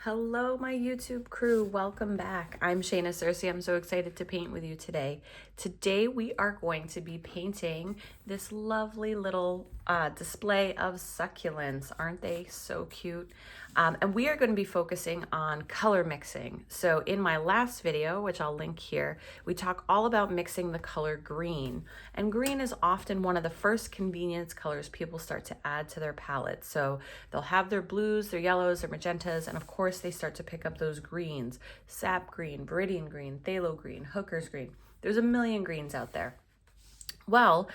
Hello, my YouTube crew. Welcome back. I'm Shayna Cersei. I'm so excited to paint with you today. Today we are going to be painting this lovely little display of succulents. Aren't they so cute? And we are going to be focusing on color mixing. So in my last video, which I'll link here, we talk all about mixing the color green. And green is often one of the first convenience colors people start to add to their palette. So they'll have their blues, their yellows, their magentas, and of course they start to pick up those greens: sap green, viridian green, phthalo green, hooker's green. There's a million greens out there. Well,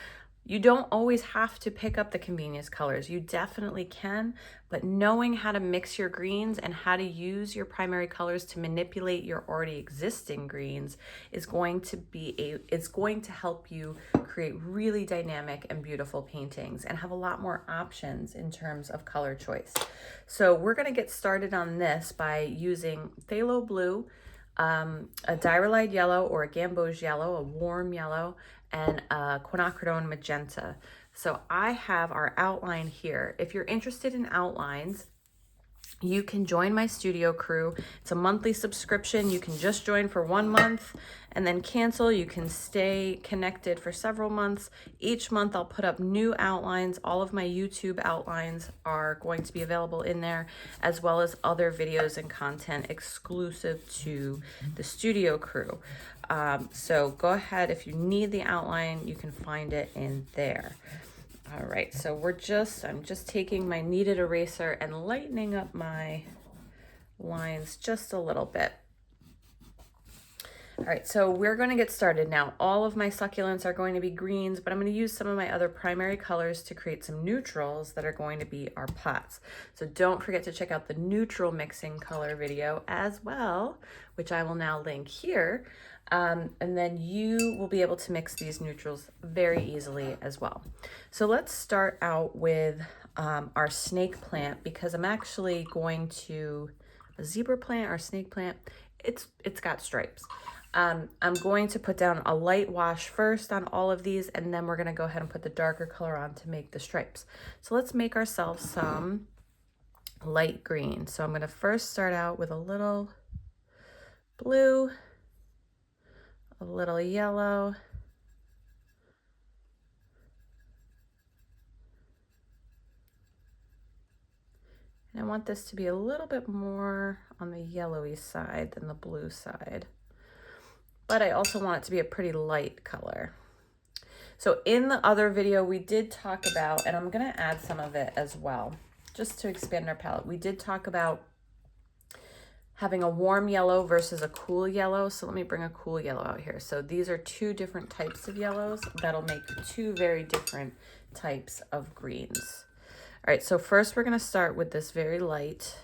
you don't always have to pick up the convenience colors. You definitely can, but knowing how to mix your greens and how to use your primary colors to manipulate your already existing greens is going to help you create really dynamic and beautiful paintings and have a lot more options in terms of color choice. So we're going to get started on this by using phthalo blue, a diarylide yellow or a gamboge yellow, a warm yellow, and a quinacridone magenta. So I have our outline here. If you're interested in outlines, you can join my studio crew. It's a monthly subscription. You can just join for 1 month and then cancel. You can stay connected for several months. Each month I'll put up new outlines. All of my YouTube outlines are going to be available in there, as well as other videos and content exclusive to the studio crew. So go ahead, if you need the outline, you can find it in there. All right, so I'm just taking my kneaded eraser and lightening up my lines just a little bit. All right, so we're going to get started now. All of my succulents are going to be greens, but I'm going to use some of my other primary colors to create some neutrals that are going to be our pots. So don't forget to check out the neutral mixing color video as well, which I will now link here. And then you will be able to mix these neutrals very easily as well. So let's start out with our snake plant, because I'm actually going to, a zebra plant or snake plant, it's got stripes. I'm going to put down a light wash first on all of these, and then we're going to go ahead and put the darker color on to make the stripes. So let's make ourselves some light green. So I'm going to first start out with a little blue, a little yellow, and I want this to be a little bit more on the yellowy side than the blue side, but I also want it to be a pretty light color. So in the other video we did talk about, and I'm going to add some of it as well just to expand our palette, we did talk about having a warm yellow versus a cool yellow. So let me bring a cool yellow out here. So these are two different types of yellows that'll make two very different types of greens. All right, so first we're gonna start with this very light.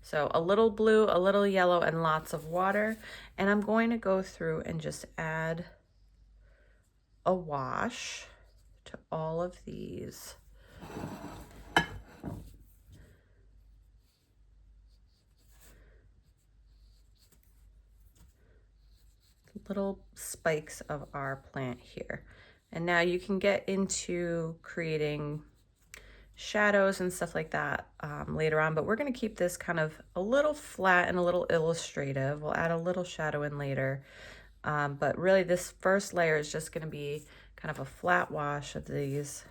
So a little blue, a little yellow, and lots of water. And I'm going to go through and just add a wash to all of these. Little spikes of our plant here. And now you can get into creating shadows and stuff like that later on, but we're going to keep this kind of a little flat and a little illustrative. We'll add a little shadow in later, but really this first layer is just going to be kind of a flat wash of these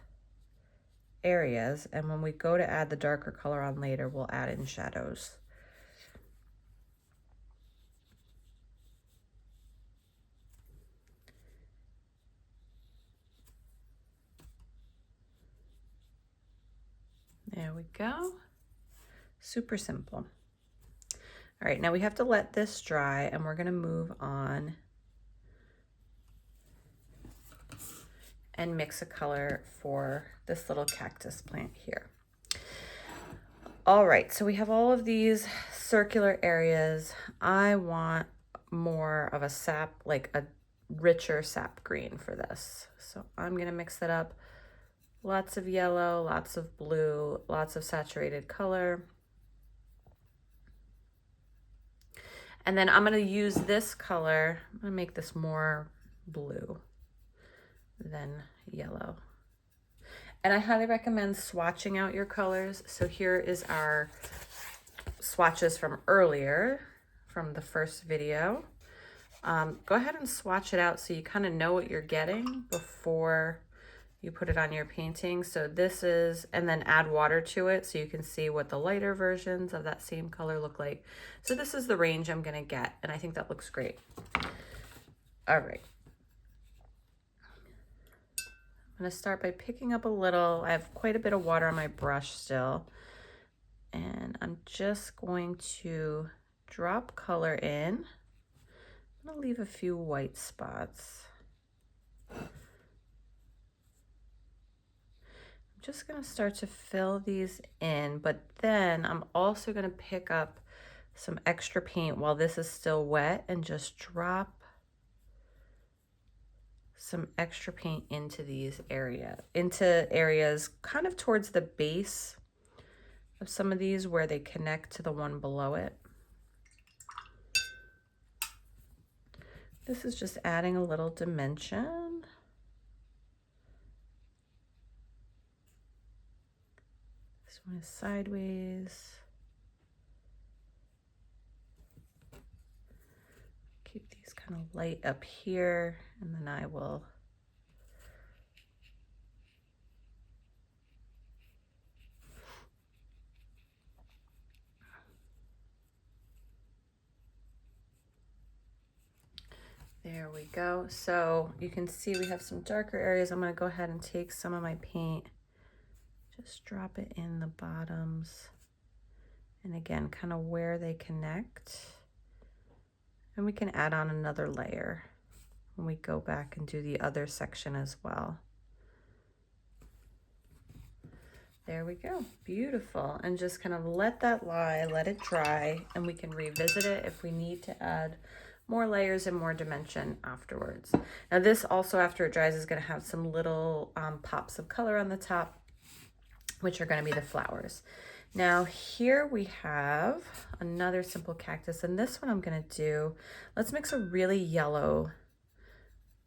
areas, and when we go to add the darker color on later, we'll add in shadows. There we go. Super simple. All right, now we have to let this dry, and we're going to move on and mix a color for this little cactus plant here. All right, so we have all of these circular areas. I want more of a sap, like a richer sap green for this. So I'm going to mix that up. Lots of yellow, lots of blue, lots of saturated color. And then I'm going to use this color. I'm going to make this more blue than yellow. And I highly recommend swatching out your colors. So here is our swatches from earlier, from the first video. Go ahead and swatch it out so you kind of know what you're getting before you put it on your painting. So this is, and then add water to it so you can see what the lighter versions of that same color look like. So this is the range I'm gonna get, and I think that looks great. All right. I'm gonna start by picking up a little. I have quite a bit of water on my brush still, and I'm just going to drop color in. I'm gonna leave a few white spots. Just gonna start to fill these in, but then I'm also gonna pick up some extra paint while this is still wet and just drop some extra paint into these areas kind of towards the base of some of these where they connect to the one below it. This is just adding a little dimension. This one is sideways. Keep these kind of light up here, and then I will there we go. So you can see we have some darker areas. I'm going to go ahead and take some of my paint, just drop it in the bottoms, and again, kind of where they connect. And we can add on another layer when we go back and do the other section as well. There we go, beautiful. And just kind of let that lie, let it dry, and we can revisit it if we need to add more layers and more dimension afterwards. Now this also, after it dries, is gonna have some little pops of color on the top, which are gonna be the flowers. Now here we have another simple cactus, and this one I'm gonna do, let's mix a really yellow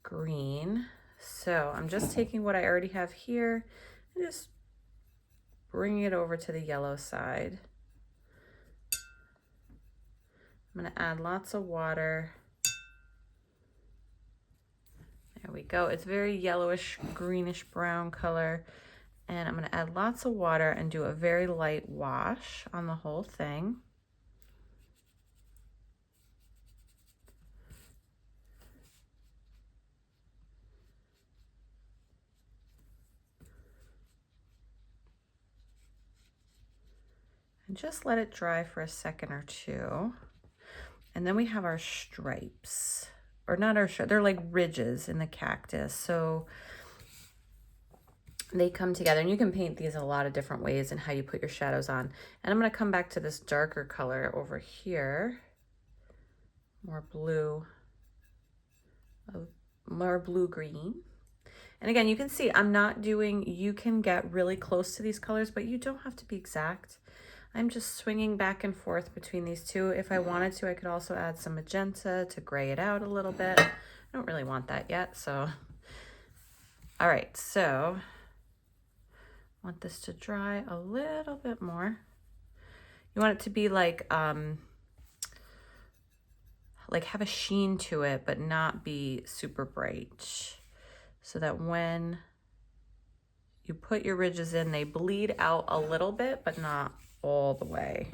green. So I'm just taking what I already have here and just bringing it over to the yellow side. I'm gonna add lots of water. There we go. It's very yellowish, greenish brown color. And I'm gonna add lots of water and do a very light wash on the whole thing. And just let it dry for a second or two. And then we have our stripes, or not our stripes, they're like ridges in the cactus. So they come together, and you can paint these in a lot of different ways and how you put your shadows on. And I'm going to come back to this darker color over here, more blue green. And again, you can see I'm not doing, you can get really close to these colors, but you don't have to be exact. I'm just swinging back and forth between these two. If I wanted to, I could also add some magenta to gray it out a little bit. I don't really want that yet, so. All right, so I want this to dry a little bit more. You want it to be like have a sheen to it, but not be super bright, so that when you put your ridges in, they bleed out a little bit, but not all the way.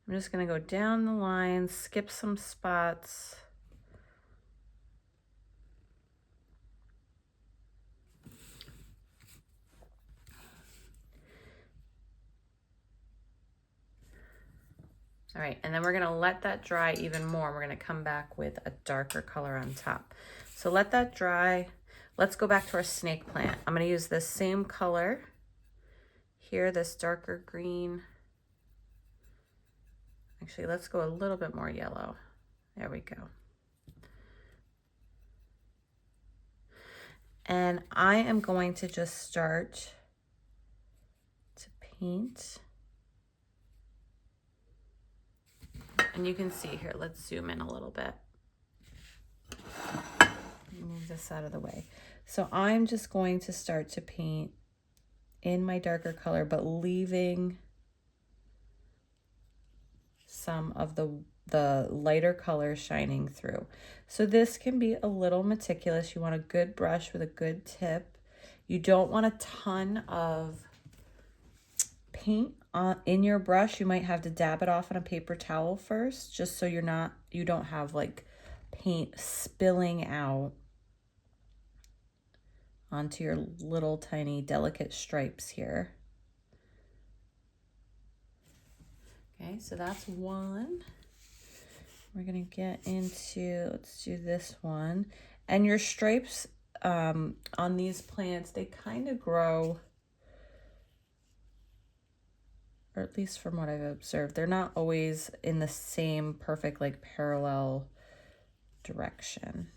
I'm just going to go down the line, skip some spots. All right, and then we're going to let that dry even more. We're going to come back with a darker color on top. So let that dry. Let's go back to our snake plant. I'm going to use this same color here, this darker green. Actually, let's go a little bit more yellow. There we go. And I am going to just start to paint. And you can see here, let's zoom in a little bit. Move this out of the way. So I'm just going to start to paint in my darker color, but leaving some of the lighter color shining through. So this can be a little meticulous. You want a good brush with a good tip. You don't want a ton of paint in your brush. You might have to dab it off on a paper towel first, just so you don't have like paint spilling out onto your little tiny delicate stripes here. Okay, so that's one. We're gonna get into, let's do this one. And your stripes on these plants, they kind of grow, or at least from what I've observed, they're not always in the same perfect like parallel direction.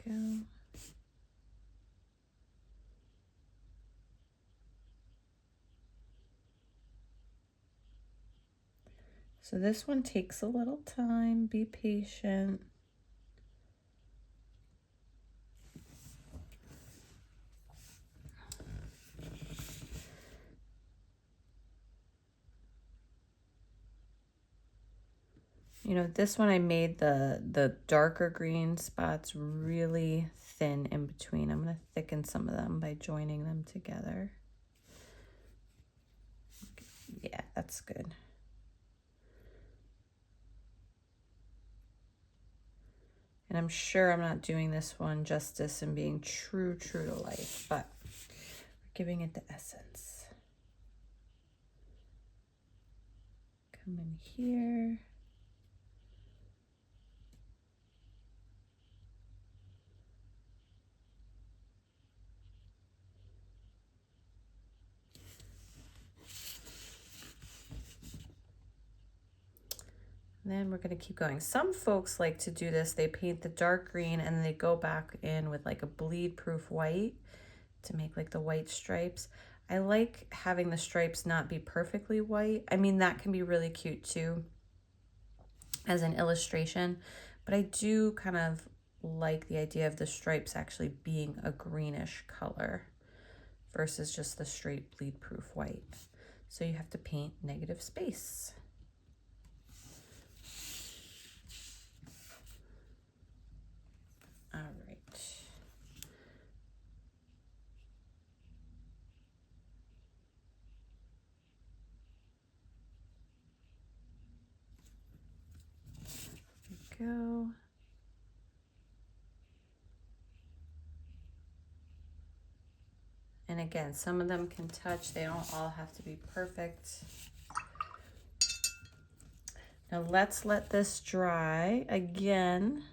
Go. So this one takes a little time, be patient. You know, this one I made the darker green spots really thin in between. I'm going to thicken some of them by joining them together. Yeah, that's good. And I'm sure I'm not doing this one justice and being true to life, but we're giving it the essence. Come in here. And then we're going to keep going. Some folks like to do this. They paint the dark green and then they go back in with like a bleed proof white to make like the white stripes. I like having the stripes not be perfectly white. I mean, that can be really cute too as an illustration, but I do kind of like the idea of the stripes actually being a greenish color versus just the straight bleed proof white. So you have to paint negative space. All right. There we go. And again, some of them can touch. They don't all have to be perfect. Now let's let this dry again.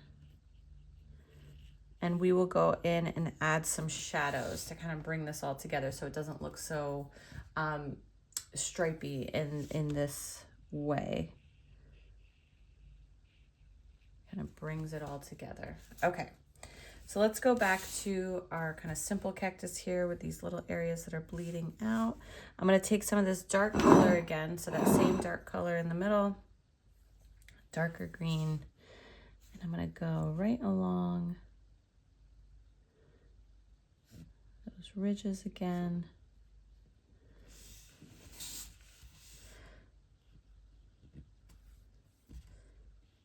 And we will go in and add some shadows to kind of bring this all together so it doesn't look so stripey in this way. Kind of brings it all together. Okay, so let's go back to our kind of simple cactus here with these little areas that are bleeding out. I'm going to take some of this dark color again, so that same dark color in the middle, darker green, and I'm going to go right along those ridges again.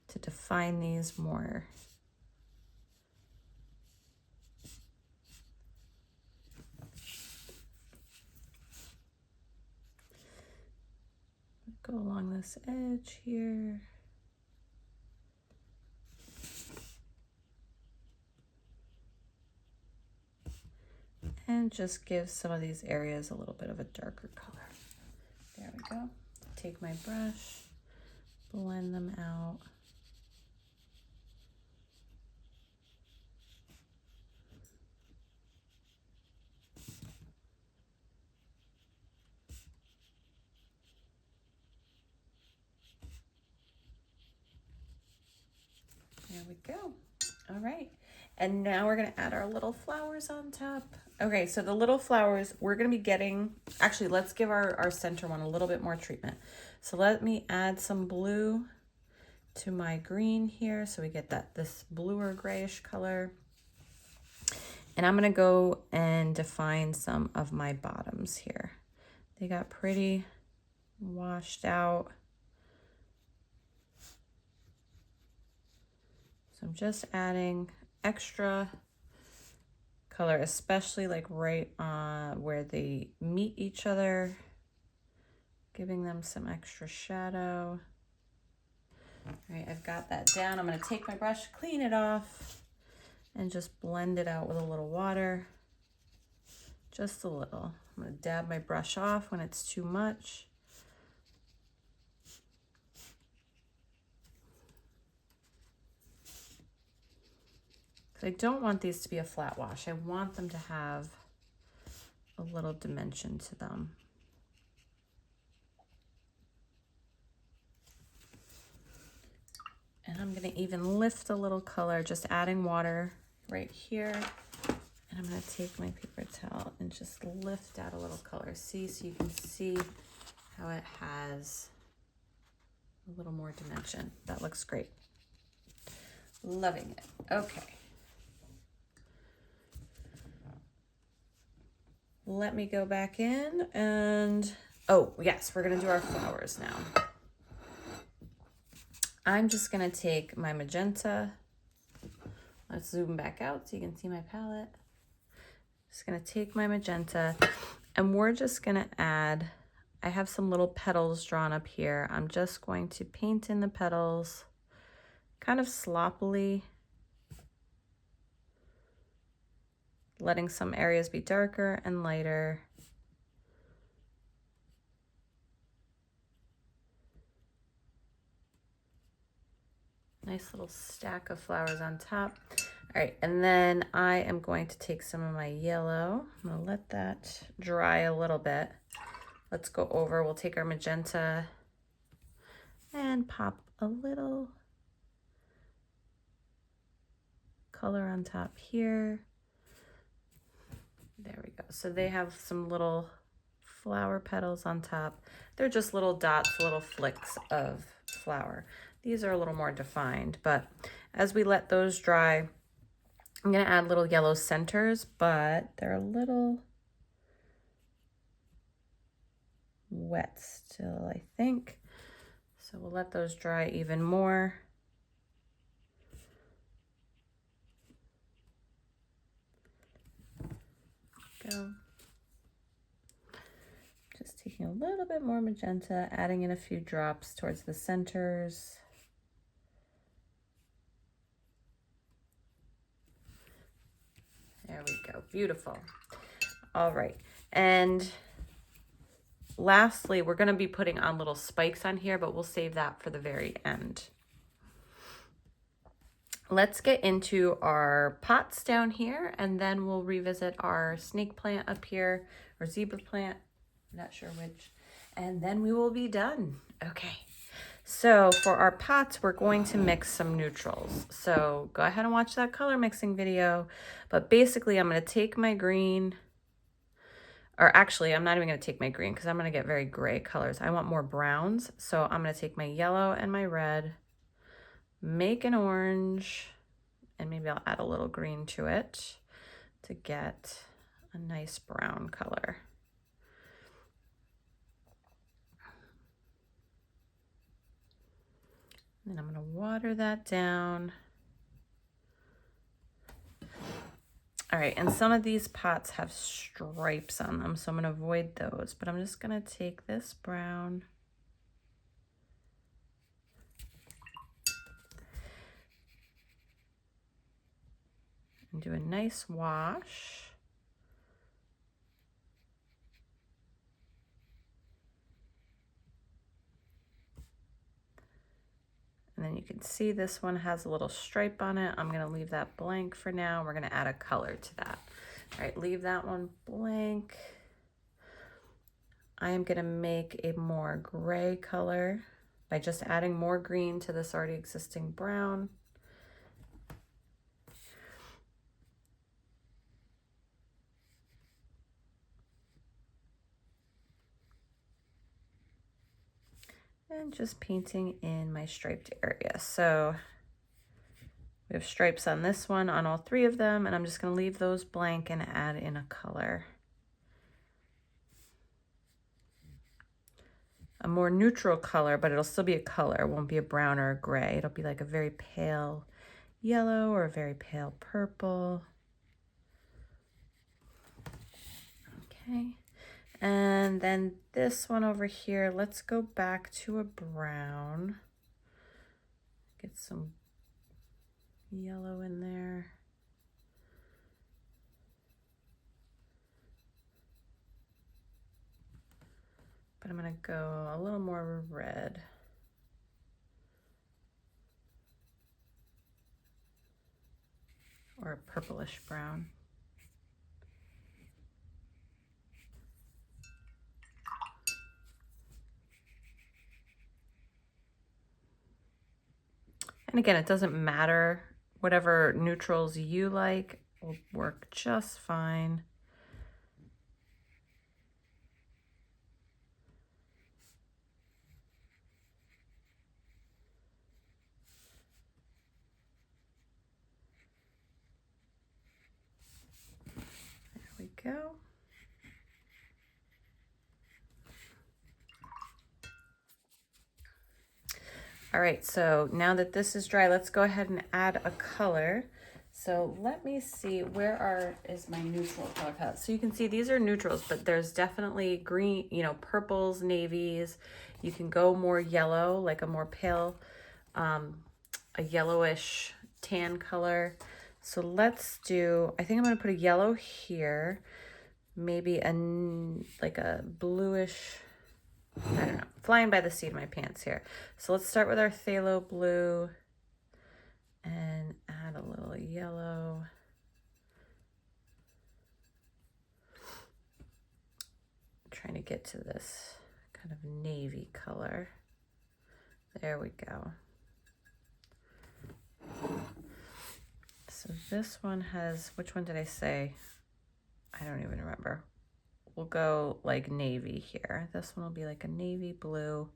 To define these more. Go along this edge here. And just give some of these areas a little bit of a darker color. There we go. Take my brush, blend them out. There we go. All right. And now we're gonna add our little flowers on top. Okay, so the little flowers, we're gonna be getting, actually, let's give our center one a little bit more treatment. So let me add some blue to my green here so we get this bluer grayish color. And I'm gonna go and define some of my bottoms here. They got pretty washed out. So I'm just adding extra color, especially like right where they meet each other, giving them some extra shadow. All right, I've got that down. I'm gonna take my brush, clean it off, and just blend it out with a little water, just a little. I'm gonna dab my brush off when it's too much. I don't want these to be a flat wash. I want them to have a little dimension to them. And I'm gonna even lift a little color, just adding water right here. And I'm gonna take my paper towel and just lift out a little color. See, so you can see how it has a little more dimension. That looks great. Loving it. Okay. Let me go back in and, oh yes, we're gonna do our flowers now. I'm just gonna take my magenta. Let's zoom back out so you can see my palette. Just gonna take my magenta and we're just gonna add, I have some little petals drawn up here. I'm just going to paint in the petals kind of sloppily, letting some areas be darker and lighter. Nice little stack of flowers on top. All right, and then I am going to take some of my yellow. I'm gonna let that dry a little bit. Let's go over, we'll take our magenta and pop a little color on top here. There we go. So they have some little flower petals on top. They're just little dots, little flicks of flower. These are a little more defined, but as we let those dry, I'm gonna add little yellow centers, but they're a little wet still, I think. So we'll let those dry even more. Go. Just taking a little bit more magenta, adding in a few drops towards the centers. There we go, beautiful. All right, and lastly, we're gonna be putting on little spikes on here, but we'll save that for the very end. Let's get into our pots down here, and then we'll revisit our snake plant up here, or zebra plant, not sure which, and then we will be done. Okay, so for our pots, we're going to mix some neutrals. So go ahead and watch that color mixing video, but basically I'm gonna take my green, or actually I'm not even gonna take my green because I'm gonna get very gray colors. I want more browns, so I'm gonna take my yellow and my red, make an orange, and maybe I'll add a little green to it to get a nice brown color. And I'm gonna water that down. All right, and some of these pots have stripes on them, so I'm gonna avoid those, but I'm just gonna take this brown and do a nice wash. And then you can see this one has a little stripe on it. I'm gonna leave that blank for now. We're gonna add a color to that. All right, leave that one blank. I am gonna make a more gray color by just adding more green to this already existing brown. And just painting in my striped area. So we have stripes on this one, on all three of them, and I'm just gonna leave those blank and add in a color. A more neutral color, but it'll still be a color. It won't be a brown or a gray. It'll be like a very pale yellow or a very pale purple. Okay. And then this one over here, let's go back to a brown. Get some yellow in there. But I'm gonna go a little more red. Or a purplish brown. And again, it doesn't matter. Whatever neutrals you like will work just fine. There we go. All right, so now that this is dry, let's go ahead and add a color. So let me see, is my neutral color palette? So you can see these are neutrals, but there's definitely green, purples, navies. You can go more yellow, like a more pale, a yellowish tan color. So let's do, I think I'm gonna put a yellow here, maybe like a bluish, I don't know, flying by the seat of my pants here. So let's start with our phthalo blue and add a little yellow. I'm trying to get to this kind of navy color. There we go. So this one has, which one did I say? I don't even remember. We'll go like navy here. This one will be like a navy blue.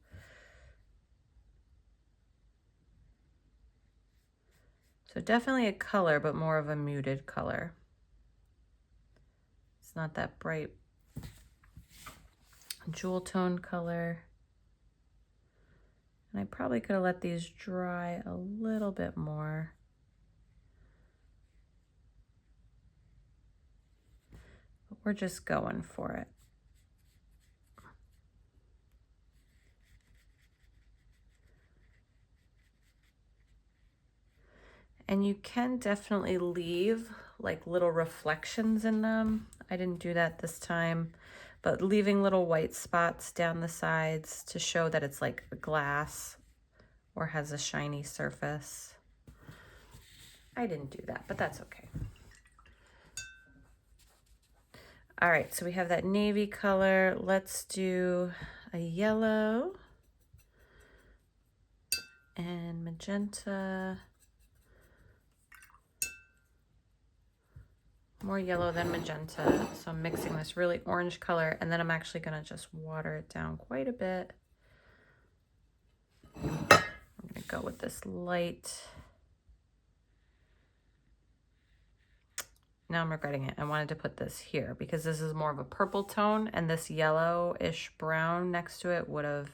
So definitely a color, but more of a muted color. It's not that bright jewel tone color. And I probably could have let these dry a little bit more. But we're just going for it. And you can definitely leave like little reflections in them. I didn't do that this time, but leaving little white spots down the sides to show that it's like glass or has a shiny surface. I didn't do that, but that's okay. All right, so we have that navy color. Let's do a yellow and magenta. More yellow than magenta. So I'm mixing this really orange color, and then I'm actually gonna just water it down quite a bit. I'm gonna go with this light. Now I'm regretting it. I wanted to put this here because this is more of a purple tone, and this yellowish brown next to it would have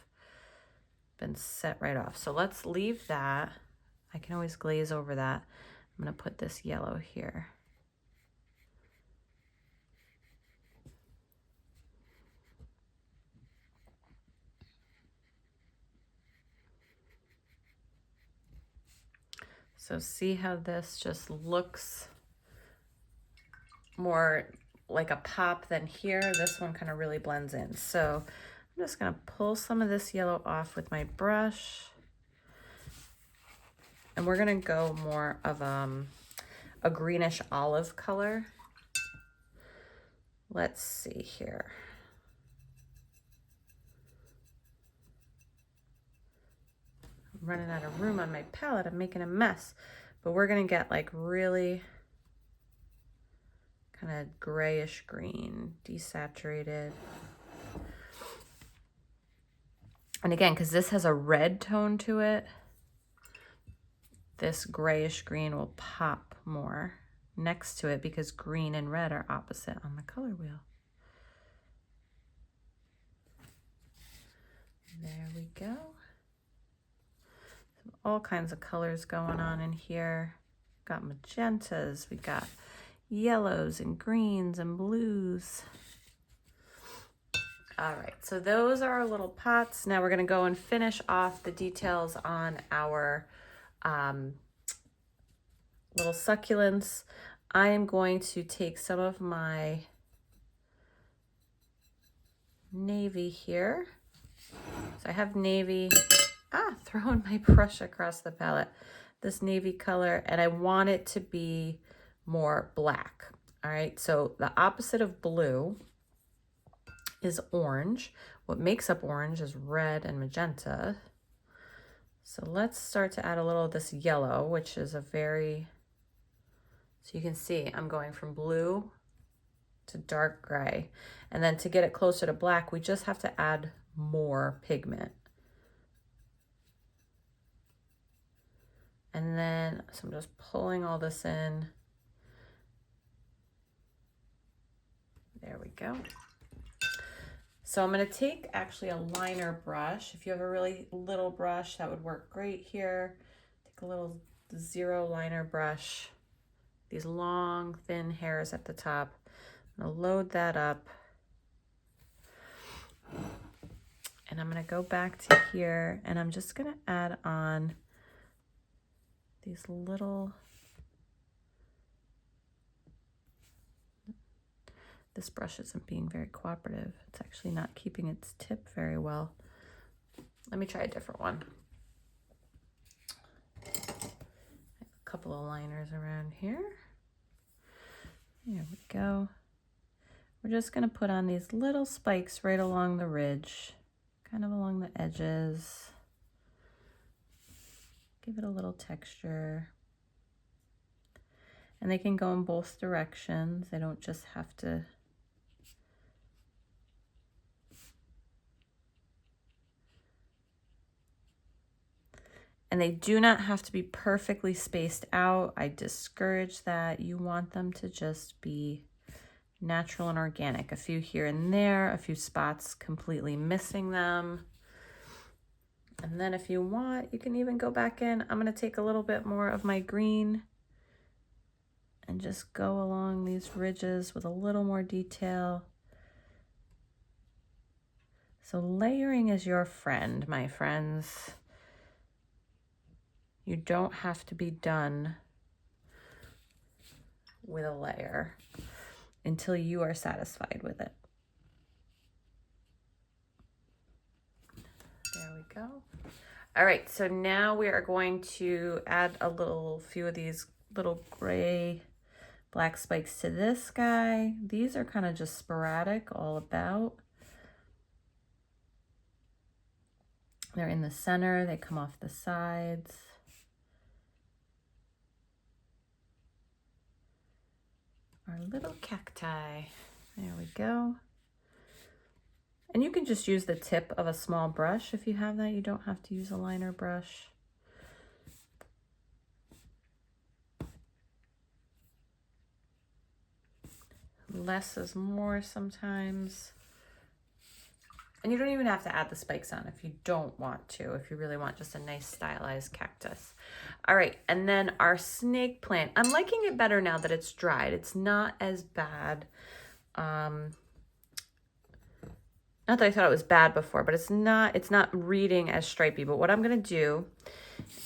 been set right off. So let's leave that. I can always glaze over that. I'm gonna put this yellow here. So see how this just looks more like a pop than here. This one kind of really blends in. So I'm just gonna pull some of this yellow off with my brush. And we're gonna go more of a greenish olive color. Let's see here. I'm running out of room on my palette. I'm making a mess. But we're gonna get like really kind of grayish green, desaturated. And again, because this has a red tone to it, this grayish green will pop more next to it because green and red are opposite on the color wheel. There we go. All kinds of colors going on in here. Got magentas, we got yellows and greens and blues. All right, so those are our little pots. Now we're gonna go and finish off the details on our little succulents. I am going to take some of my navy here. So I have navy, throwing my brush across the palette, this navy color, and I want it to be more black. All right, so the opposite of blue is orange. What makes up orange is red and magenta. So let's start to add a little of this yellow, which is a very, so you can see I'm going from blue to dark gray. And then to get it closer to black, we just have to add more pigment. And then, so I'm just pulling all this in. There we go. So I'm gonna take actually a liner brush. If you have a really little brush, that would work great here. Take a little 0 liner brush, these long, thin hairs at the top. I'm gonna load that up. And I'm gonna go back to here and I'm just gonna add on these little, this brush isn't being very cooperative. It's actually not keeping its tip very well. Let me try a different one. I have a couple of liners around here. There we go. We're just gonna put on these little spikes right along the ridge, kind of along the edges. Give it a little texture. And they can go in both directions. They don't just have to. And they do not have to be perfectly spaced out. I discourage that. You want them to just be natural and organic. A few here and there, a few spots completely missing them. And then if you want, you can even go back in. I'm gonna take a little bit more of my green and just go along these ridges with a little more detail. So layering is your friend, my friends. You don't have to be done with a layer until you are satisfied with it. There we go. All right, so now we are going to add a few of these little gray black spikes to this guy. These are kind of just sporadic all about. They're in the center, they come off the sides. Our little cacti. There we go. And you can just use the tip of a small brush if you have that. You don't have to use a liner brush. Less is more sometimes. And you don't even have to add the spikes on if you don't want to, if you really want just a nice stylized cactus. All right, and then our snake plant. I'm liking it better now that it's dried. It's not as bad. Not that I thought it was bad before, but it's not reading as stripy. But what I'm gonna do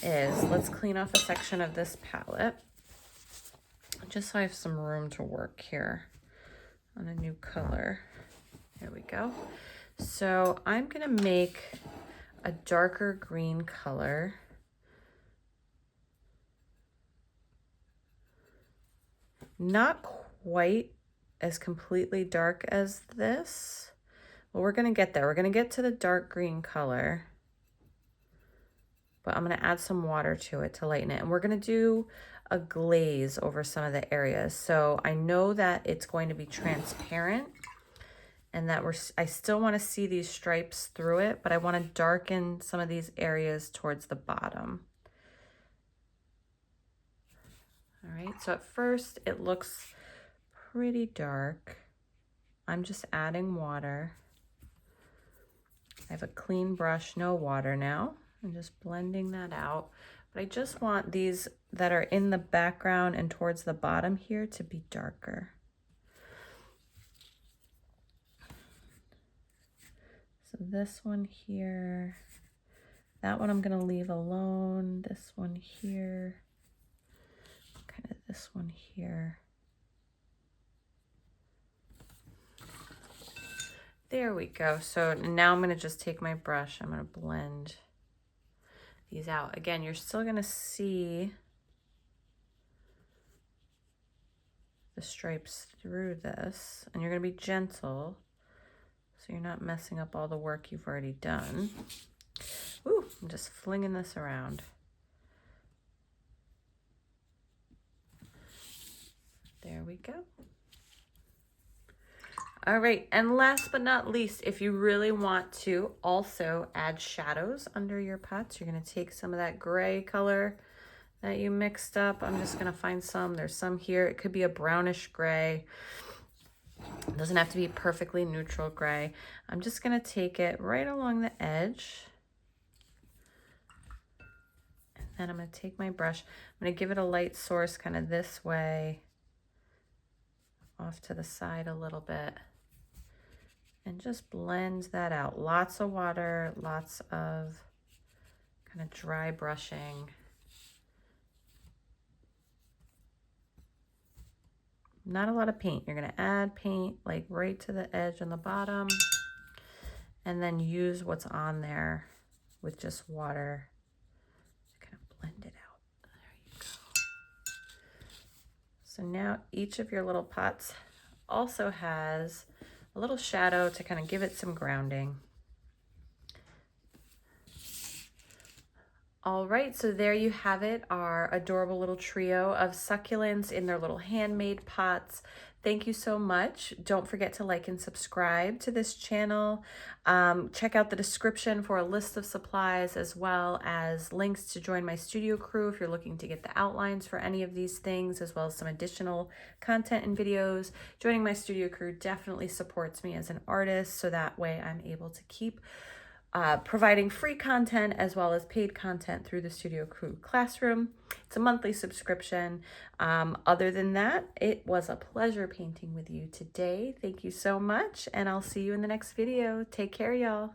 is, let's clean off a section of this palette, just so I have some room to work here on a new color. There we go. So I'm gonna make a darker green color. Not quite as completely dark as this, but we're gonna get there. We're gonna get to the dark green color, but I'm gonna add some water to it to lighten it. And we're gonna do a glaze over some of the areas. So I know that it's going to be transparent, and that I still want to see these stripes through it, but I want to darken some of these areas towards the bottom. All right, so at first it looks pretty dark. I'm just adding water. I have a clean brush, no water now. I'm just blending that out. But I just want these that are in the background and towards the bottom here to be darker. So this one here, that one I'm gonna leave alone. This one here, kind of this one here. There we go. So now I'm gonna just take my brush, I'm gonna blend these out. Again, you're still gonna see the stripes through this, and you're gonna be gentle so you're not messing up all the work you've already done. Ooh, I'm just flinging this around. There we go. All right, and last but not least, if you really want to also add shadows under your pots, you're gonna take some of that gray color that you mixed up. I'm just gonna find some, there's some here. It could be a brownish gray. It doesn't have to be perfectly neutral gray. I'm just gonna take it right along the edge. And then I'm gonna take my brush, I'm gonna give it a light source kind of this way, off to the side a little bit, and just blend that out. Lots of water, lots of kind of dry brushing. Not a lot of paint. You're gonna add paint like right to the edge on the bottom, and then use what's on there with just water to kind of blend it out. There you go. So now each of your little pots also has a little shadow to kind of give it some grounding. All right, so there you have it, our adorable little trio of succulents in their little handmade pots. Thank you so much. Don't forget to like and subscribe to this channel. Check out the description for a list of supplies, as well as links to join my studio crew if you're looking to get the outlines for any of these things, as well as some additional content and videos. Joining my studio crew definitely supports me as an artist, so that way I'm able to keep providing free content as well as paid content through the Studio Crew Classroom. It's a monthly subscription. Other than that, it was a pleasure painting with you today. Thank you so much, and I'll see you in the next video. Take care, y'all.